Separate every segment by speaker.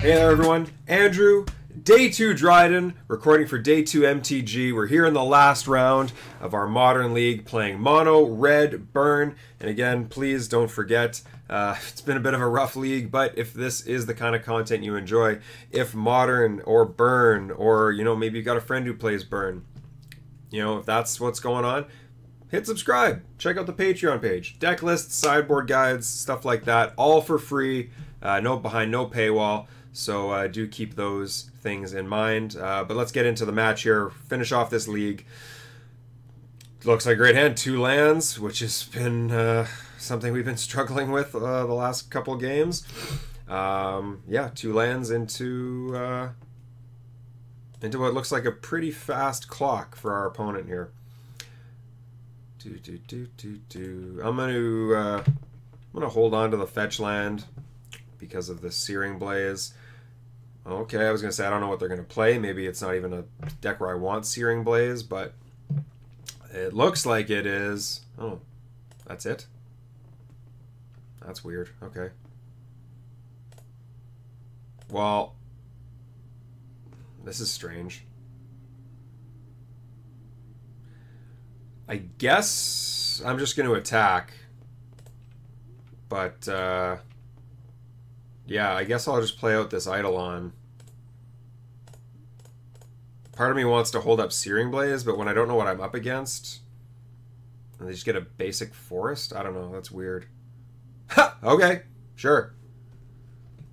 Speaker 1: Hey there everyone, Andrew, Day 2 Dryden, recording for Day 2 MTG. We're here in the last round of our Modern League playing Mono, Red, Burn, and again, please don't forget, it's been a bit of a rough league, but if this is the kind of content you enjoy, if Modern or Burn, or maybe you've got a friend who plays Burn, if that's what's going on, hit subscribe, check out the Patreon page, deck lists, sideboard guides, stuff like that, all for free, behind no paywall. So do keep those things in mind. But let's get into the match here. Finish off this league. Looks like a great hand. 2 lands, which has been something we've been struggling with the last couple games. Yeah, 2 lands into what looks like a pretty fast clock for our opponent here. I'm gonna hold on to the fetch land because of the Searing Blaze. Okay, I was going to say, I don't know what they're going to play. Maybe it's not even a deck where I want Searing Blaze, but it looks like it is. Oh, that's it? That's weird. Okay. Well, this is strange. I guess I'm just going to attack, but yeah, I guess I'll just play out this Eidolon. Part of me wants to hold up Searing Blaze, but when I don't know what I'm up against, and they just get a basic forest? I don't know, that's weird. Ha! Okay, sure.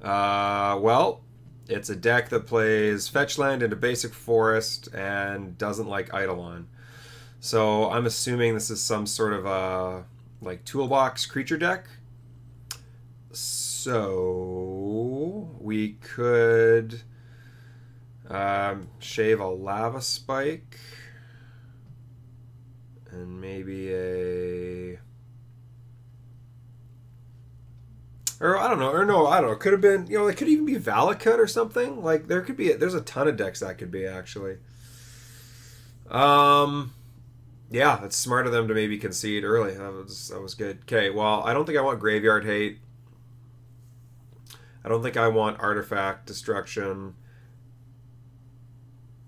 Speaker 1: Well, it's a deck that plays fetch land into basic forest and doesn't like Eidolon. So I'm assuming this is some sort of a like toolbox creature deck. So we could shave a Lava Spike and maybe I don't know, could have been, it could even be Valakut or something. Like there's a ton of decks that could be actually. Yeah, it's smart of them to maybe concede early. That was good. Okay, well, I don't think I want Graveyard Hate. I don't think I want Artifact Destruction.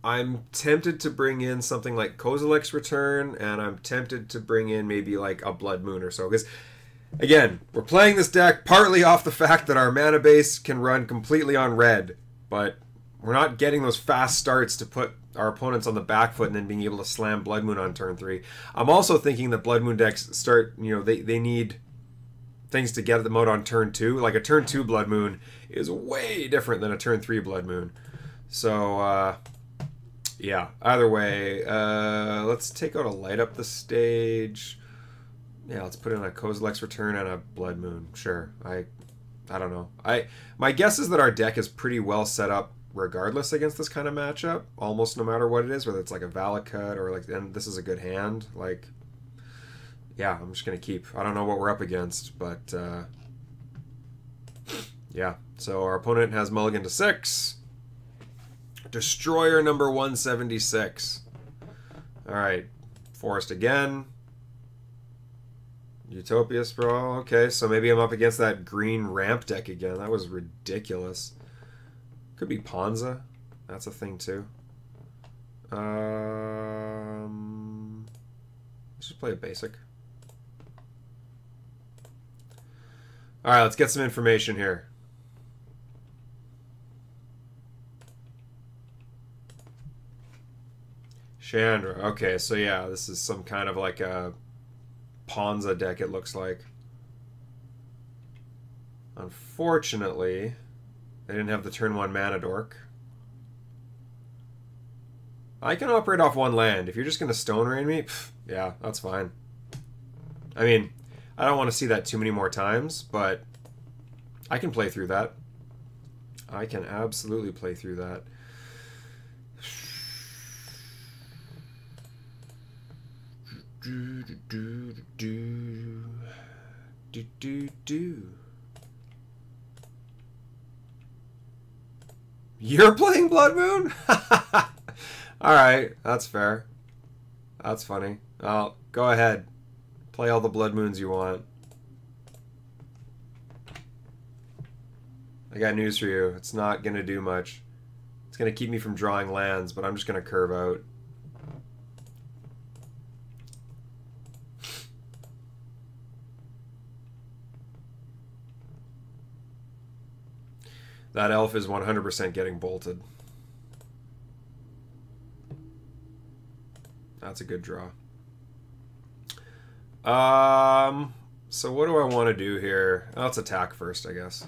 Speaker 1: I'm tempted to bring in something like Kozilek's Return, and I'm tempted to bring in maybe like a Blood Moon or so. Because, again, we're playing this deck partly off the fact that our mana base can run completely on red, but we're not getting those fast starts to put our opponents on the back foot and then being able to slam Blood Moon on turn 3. I'm also thinking that Blood Moon decks start, they need things to get them out on turn 2. Like a turn 2 Blood Moon is way different than a turn 3 Blood Moon. So, yeah, either way, let's take out a Light Up the Stage. Yeah, let's put in a Kozilek's Return and a Blood Moon. Sure. I don't know. My guess is that our deck is pretty well set up regardless against this kind of matchup, almost no matter what it is, whether it's like a Valakut or like, and this is a good hand, like, yeah, I'm just going to keep. I don't know what we're up against, but yeah. So our opponent has mulligan to 6. Destroyer number 176. All right. Forest again. Utopia Sprawl. Okay, so maybe I'm up against that green ramp deck again. That was ridiculous. Could be Ponza. That's a thing too. Let's just play a basic. Alright, let's get some information here. Chandra. Okay, so yeah, this is some kind of like a Ponza deck, it looks like. Unfortunately, they didn't have the turn 1 mana dork. I can operate off 1 land. If you're just going to Stone Rain me, yeah, that's fine. I mean, I don't want to see that too many more times, but I can play through that. I can absolutely play through that. You're playing Blood Moon? Alright, that's fair. That's funny. Oh, go ahead. Play all the Blood Moons you want. I got news for you. It's not going to do much. It's going to keep me from drawing lands, but I'm just going to curve out. That elf is 100% getting bolted. That's a good draw. So what do I want to do here? Let's attack first, I guess.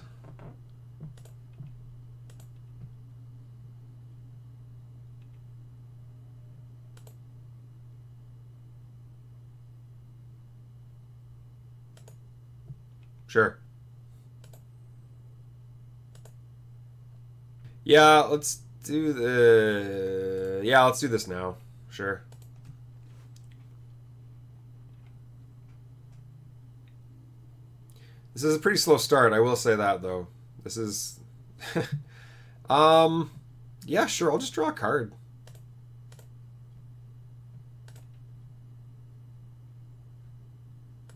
Speaker 1: Sure. Yeah, let's do let's do this now. Sure. This is a pretty slow start, I will say that though. This is yeah, sure, I'll just draw a card.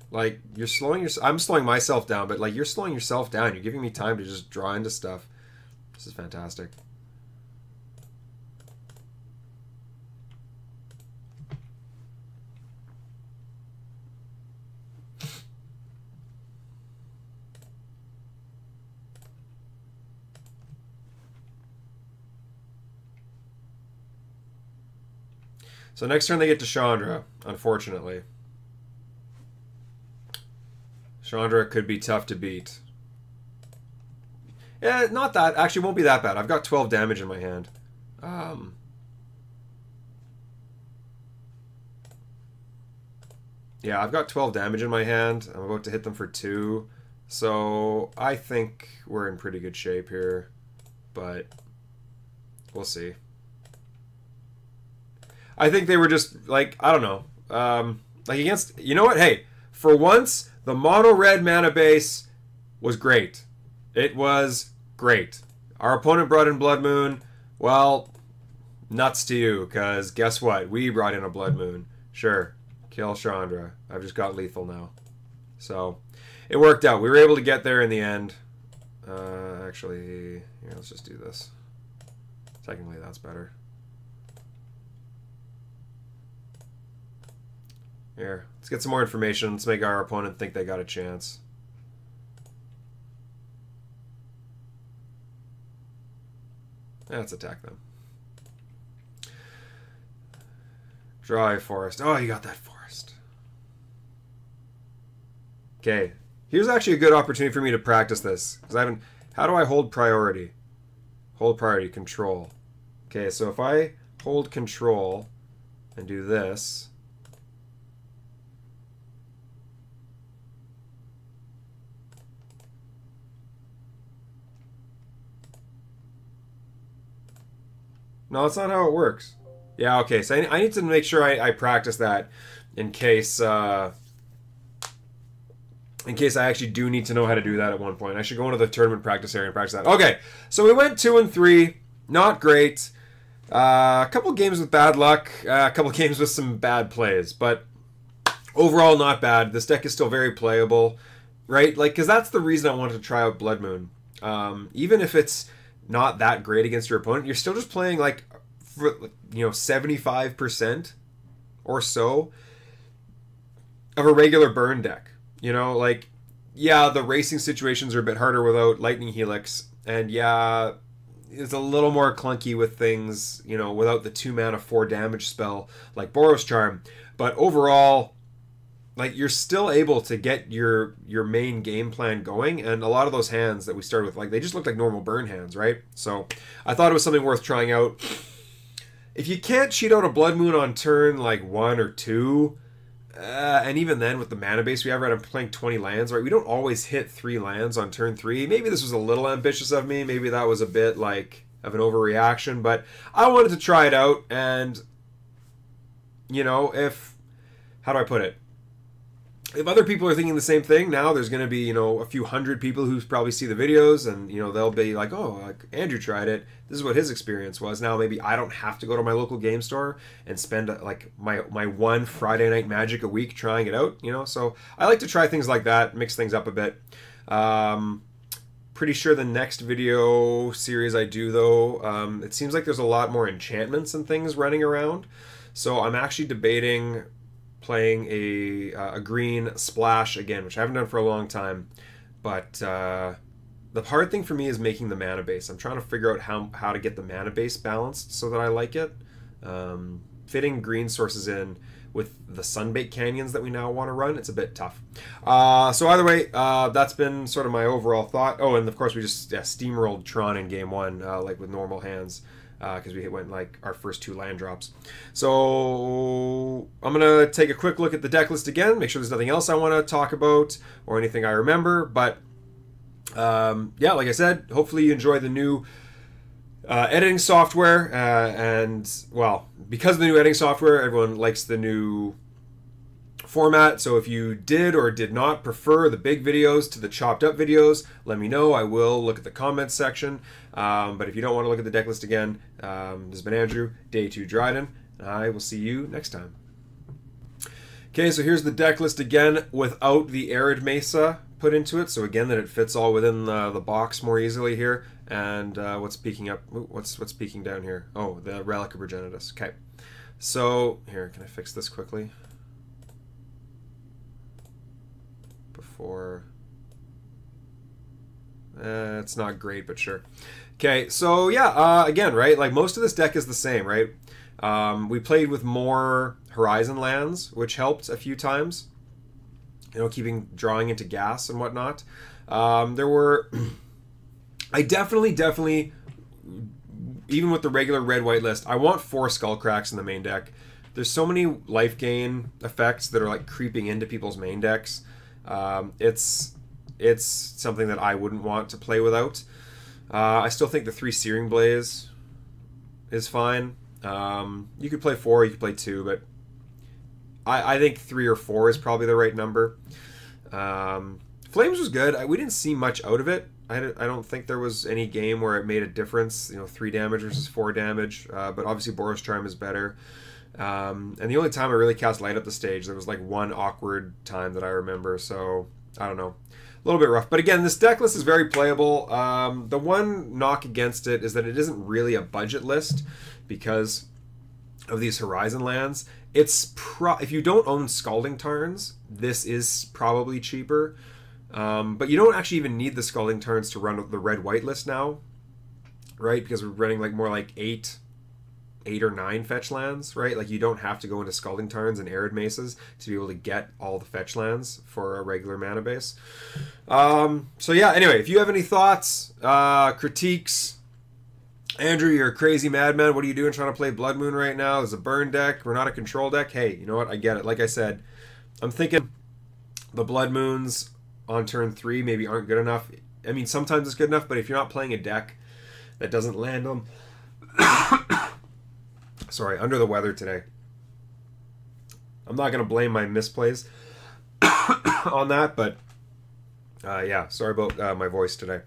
Speaker 1: Like, you're slowing I'm slowing myself down, but like you're slowing yourself down. You're giving me time to just draw into stuff. This is fantastic. So next turn they get to Chandra, unfortunately. Chandra could be tough to beat. Yeah, not that. Actually, won't be that bad. I've got 12 damage in my hand. Yeah, I've got 12 damage in my hand. I'm about to hit them for 2. So I think we're in pretty good shape here. But we'll see. I think they were just, like, I don't know. Like, against... You know what? Hey, for once, the mono-red mana base was great. It was great. Our opponent brought in Blood Moon. Well, nuts to you, because guess what? We brought in a Blood Moon. Sure. Kill Chandra. I've just got lethal now. So, it worked out. We were able to get there in the end. Actually, here, let's just do this. Technically, that's better. Here, let's get some more information. Let's make our opponent think they got a chance. Yeah, let's attack them. Draw a forest. Oh, you got that forest. Okay, here's actually a good opportunity for me to practice this. Because I haven't... How do I hold priority? Hold priority, control. Okay, so if I hold control and do this... No, that's not how it works. Yeah, okay, so I need to make sure I practice that in case I actually do need to know how to do that at one point. I should go into the tournament practice area and practice that. Okay, so we went 2 and 3. Not great. A couple games with bad luck. A couple games with some bad plays. But overall, not bad. This deck is still very playable, right? Like, because that's the reason I wanted to try out Blood Moon. Even if it's not that great against your opponent, you're still just playing like, for, 75% or so of a regular burn deck. You know, like, yeah, the racing situations are a bit harder without Lightning Helix, and yeah, it's a little more clunky with things, without the 2-mana 4 damage spell like Boros Charm, but overall, like, you're still able to get your main game plan going, and a lot of those hands that we started with, like, they just looked like normal burn hands, right? So I thought it was something worth trying out. If you can't cheat out a Blood Moon on turn, like, 1 or 2, and even then, with the mana base we have, right, I'm playing 20 lands, right? We don't always hit 3 lands on turn 3. Maybe this was a little ambitious of me. Maybe that was a bit, like, of an overreaction, but I wanted to try it out, and, if... How do I put it? If other people are thinking the same thing, now there's going to be, a few hundred people who probably see the videos, and, they'll be like, oh, like, Andrew tried it. This is what his experience was. Now maybe I don't have to go to my local game store and spend, like, my one Friday Night Magic a week trying it out, So I like to try things like that, mix things up a bit. Pretty sure the next video series I do, though, it seems like there's a lot more enchantments and things running around. So I'm actually debating playing a green splash again, which I haven't done for a long time. But the hard thing for me is making the mana base. I'm trying to figure out how to get the mana base balanced so that I like it. Fitting green sources in with the Sunbait Canyons that we now want to run, it's a bit tough. So either way, that's been sort of my overall thought. Oh, and of course we just steamrolled Tron in game one, like with normal hands, because we went like our first 2 land drops. So I'm going to take a quick look at the deck list again, make sure there's nothing else I want to talk about or anything I remember. But yeah, like I said, hopefully you enjoy the new editing software, and well, because of the new editing software, everyone likes the new format. So if you did or did not prefer the big videos to the chopped up videos, let me know. I will look at the comments section. But if you don't want to look at the deck list again, this has been Andrew, Day 2 Dryden, and I will see you next time. Okay, so here's the deck list again without the Arid Mesa put into it. So again, that it fits all within the box more easily here. And what's peeking up? Ooh, what's peeking down here? Oh, the Relic of Progenitus. Okay, so here, can I fix this quickly before? It's not great, but sure. Okay, so yeah, again, right? Like most of this deck is the same, right? We played with more Horizon lands, which helped a few times. You know, drawing into gas and whatnot. There were. I definitely, even with the regular red-white list, I want 4 Skullcracks in the main deck. There's so many life gain effects that are like creeping into people's main decks. It's something that I wouldn't want to play without. I still think the 3 Searing Blaze is fine. You could play 4, you could play 2, but I think 3 or 4 is probably the right number. Flames was good. We didn't see much out of it. I don't think there was any game where it made a difference, you know, 3 damage versus 4 damage, but obviously Boros Charm is better. And the only time I really cast Light Up the Stage, there was like one awkward time that I remember, so I don't know. A little bit rough. But again, this deck list is very playable. The one knock against it is that it isn't really a budget list because of these Horizon lands. If you don't own Scalding Tarns, this is probably cheaper. But you don't actually even need the Scalding Tarns to run the red-white list now, right? Because we're running like more like 8 or 9 fetch lands, right? Like you don't have to go into Scalding Tarns and Arid Mesas to be able to get all the fetch lands for a regular mana base. So yeah, anyway, if you have any thoughts, critiques, Andrew, you're a crazy madman. What are you doing trying to play Blood Moon right now? It's a burn deck. We're not a control deck. Hey, you know what? I get it. Like I said, I'm thinking the Blood Moons on turn 3 maybe aren't good enough. I mean, sometimes it's good enough, but if you're not playing a deck that doesn't land them... Sorry, under the weather today. I'm not going to blame my misplays on that, but yeah, sorry about my voice today.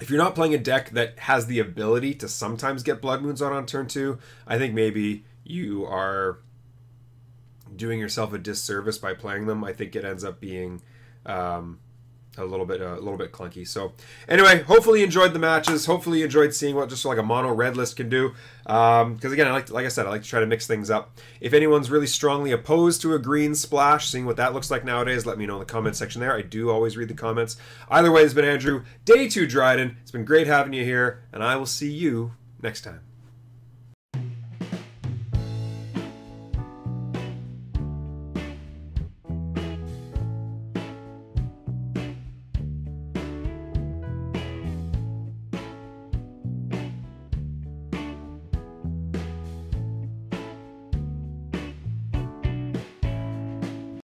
Speaker 1: If you're not playing a deck that has the ability to sometimes get Blood Moons on turn 2, I think maybe you are doing yourself a disservice by playing them. I think it ends up being a little bit clunky. So anyway, hopefully you enjoyed the matches. Hopefully you enjoyed seeing what just like a mono red list can do. Because again, like I said, I like to try to mix things up. If anyone's really strongly opposed to a green splash, seeing what that looks like nowadays, let me know in the comment section there. I do always read the comments. Either way, this has been Andrew, Day 2 Dryden. It's been great having you here, and I will see you next time.